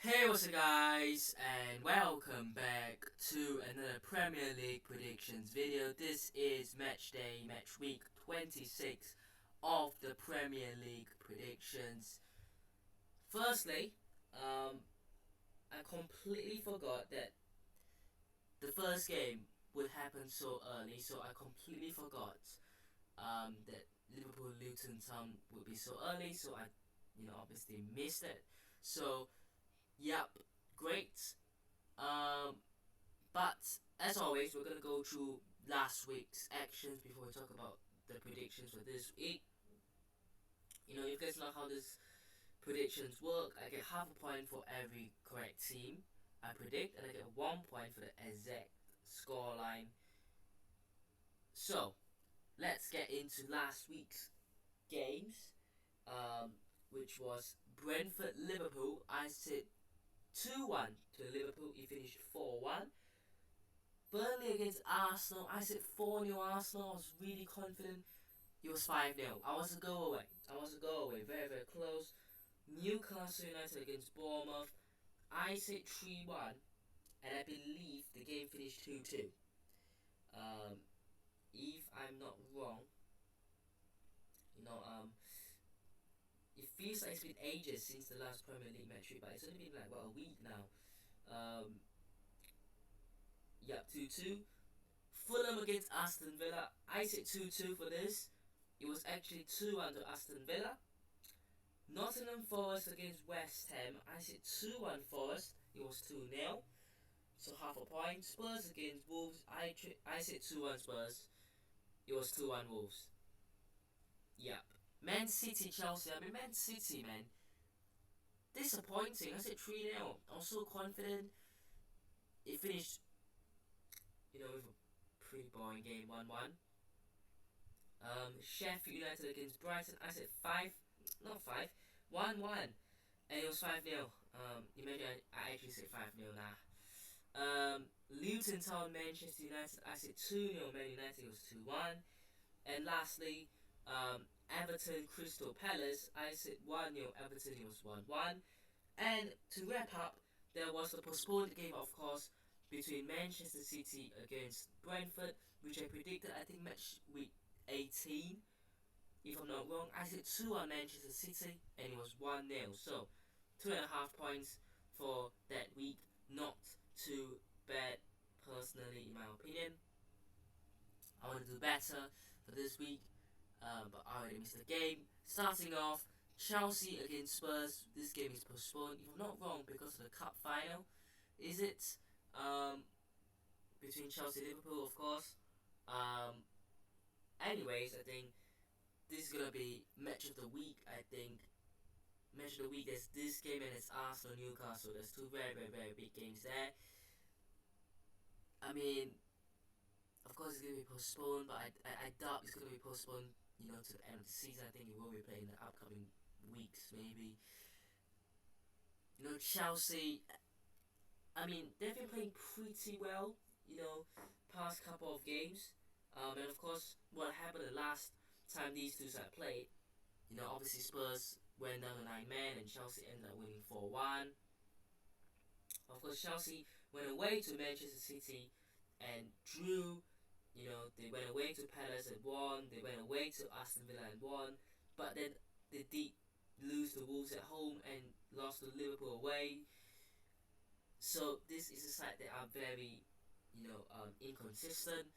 Hey, what's up, guys, and welcome back to another Premier League predictions video. This is match day, match week 26 of the Premier League predictions. Firstly, I completely forgot that the first game would happen so early, so I completely forgot that Liverpool Luton Town would be so early, so I, obviously missed it. So, yep, great. Um, But as always, we're gonna go through last week's actions before we talk about the predictions for this week. You guys know how this predictions work. I get half a point for every correct team I predict, and I get 1 point for the exact scoreline. So let's get into last week's games, which was Brentford Liverpool. I said 2-1 to Liverpool. It finished 4-1. Burnley against Arsenal, I said 4-0 Arsenal. I was really confident. It was 5-0. I was a goal away. Very, very close. Newcastle United against Bournemouth, I said 3-1, and I believe the game finished 2-2. If I'm not wrong, you know, um, it feels like it's been ages since the last Premier League match, but it's only been like, a week now. Um, 2-2. Fulham against Aston Villa, I said 2-2 for this. It was actually 2-1 to Aston Villa. Nottingham Forest against West Ham, I said 2-1 Forest. It was 2-0. So half a point. Spurs against Wolves, I said 2-1 Spurs. It was 2-1 Wolves. Yep. Man City Chelsea. Man City, man. Disappointing. I said 3-0. I was so confident. It finished, with a pretty boring game, 1-1. Sheffield United against Brighton, I said 1-1, and it was 5-0. Imagine I actually said 5-0 now. Luton Town Manchester United, I said 2-0 Man United, it was 2-1. And lastly, Everton Crystal Palace, I said 1-0 Everton, it was 1-1. And to wrap up, there was the postponed game, of course, between Manchester City against Brentford, which I predicted, I think, match week 18. If I'm not wrong, I said 2-1 Manchester City, and it was 1-0. So, 2.5 points for that week. Not too bad, personally, in my opinion. I want to do better for this week, but I already missed the game. Starting off, Chelsea against Spurs. This game is postponed, if I'm not wrong, because of the cup final. Is it? Between Chelsea and Liverpool, of course. Anyways, I think this is gonna be match of the week. I think match of the week. There's this game and it's Arsenal Newcastle. There's two very, very, very big games there. I mean, of course it's gonna be postponed, but I doubt it's gonna be postponed. To the end of the season. I think it will be played in the upcoming weeks, maybe. Chelsea. I mean, they've been playing pretty well. Past couple of games. And of course, what happened the last time these two sides played, obviously Spurs went down to 9 men and Chelsea ended up winning 4-1. Of course, Chelsea went away to Manchester City and drew. They went away to Palace and won. They went away to Aston Villa and won. But then they did lose to Wolves at home and lost to Liverpool away. So this is a side that are very, inconsistent.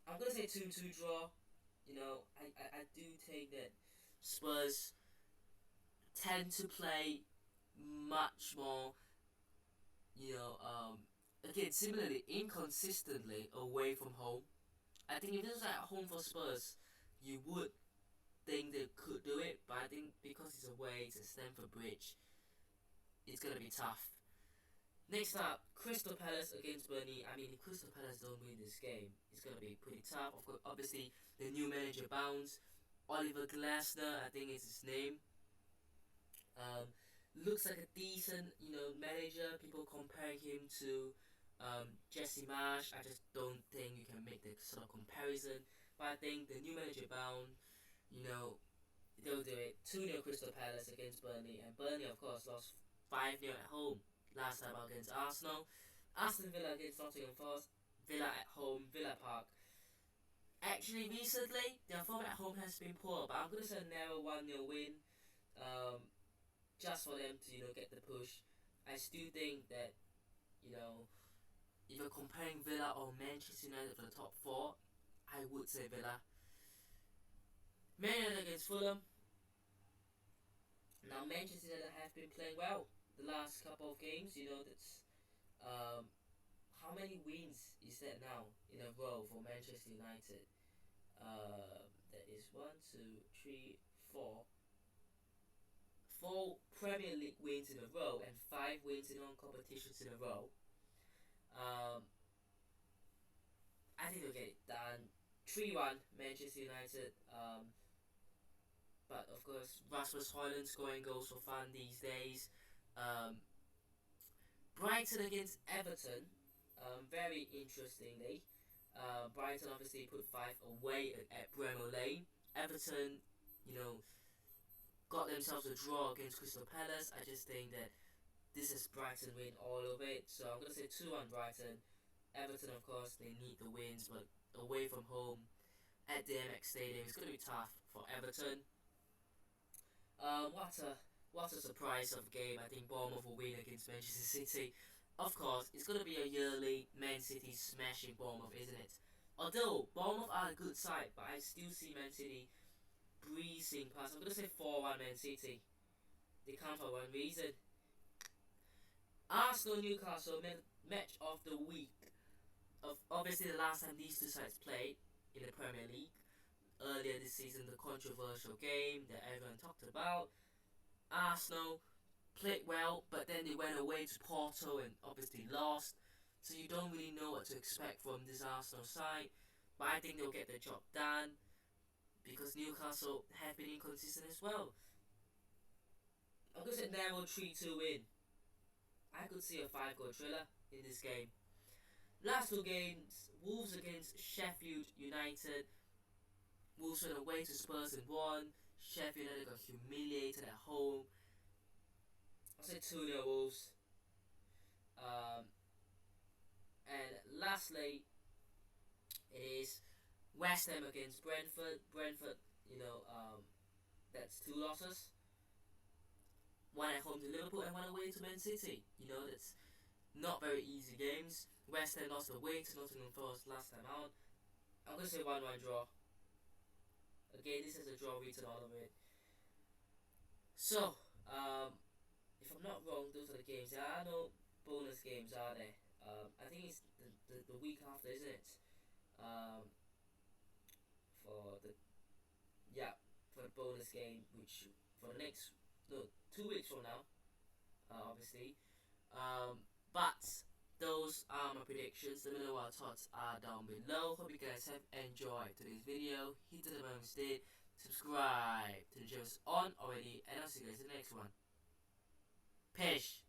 I'm gonna say 2-2 draw. I do think that Spurs tend to play much more, again, similarly, inconsistently away from home. I think if this was at home for Spurs, you would think they could do it, but I think because it's away, it's at Stamford Bridge, it's gonna be tough. Next up, Crystal Palace against Burnley. I mean, if Crystal Palace don't win this game, it's gonna be pretty tough. Of course, obviously, the new manager bounce. Oliver Glasner, I think is his name. Looks like a decent, manager. People comparing him to Jesse Marsh. I just don't think you can make the sort of comparison. But I think the new manager bound, you know, they'll do it. 2-0 Crystal Palace against Burnley, and Burnley, of course, lost 5-0 at home last time against Arsenal. Aston Villa against Nottingham Forest. Villa at home, Villa Park. Actually, recently, their form at home has been poor, but I'm going to say a narrow 1-0 win, just for them to, get the push. I still think that, if you're comparing Villa or Manchester United for the top 4, I would say Villa. Man United against Fulham. Now, Manchester United have been playing well the last couple of games. That's how many wins is that now in a row for Manchester United? That is 1, 2, 3, 4. 4 Premier League wins in a row and 5 wins in non-competitions in a row. I think they'll get it done. 3-1 Manchester United. But of course, Rasmus Højlund scoring goals for fun these days. Brighton against Everton. Very interestingly, Brighton obviously put 5 away at Bramall Lane. Everton, got themselves a draw against Crystal Palace. I just think that this is Brighton win all of it. So I'm going to say 2-1 Brighton. Everton, of course, they need the wins, but away from home at the MX Stadium, it's going to be tough for Everton. What a surprise of a game. I think Bournemouth will win against Manchester City. Of course, it's going to be a yearly Man City smashing Bournemouth, isn't it? Although Bournemouth are a good side, but I still see Man City breezing past. I'm going to say 4-1 Man City. They come for one reason. Arsenal Newcastle match of the week. Obviously, the last time these two sides played in the Premier League earlier this season, the controversial game that everyone talked about. Arsenal played well, but then they went away to Porto and obviously lost. So you don't really know what to expect from this Arsenal side. But I think they'll get the job done because Newcastle have been inconsistent as well. I'm going to say narrow 3-2 win. I could see a 5-goal thriller in this game. Last 2 games, Wolves against Sheffield United. Wolves went away to Spurs and won. Sheffield United got humiliated at home. I'll say 2-0 Wolves. And lastly, it is West Ham against Brentford. Brentford, that's 2 losses. 1 at home to Liverpool and 1 away to Man City. That's not very easy games. West Ham lost away to Nottingham Forest last time out. I'm going to say 1-1 draw. Again, this is a draw written all of it. So, if I'm not wrong, those are the games. There are no bonus games, are there? I think it's the week after, isn't it? For the bonus game, which for the next 2 weeks from now, obviously. But those are my predictions. Let me know what your thoughts are down below. Hope you guys have enjoyed today's video. Hit the button instead. Subscribe to the channel on already, and I'll see you guys in the next one. Peace.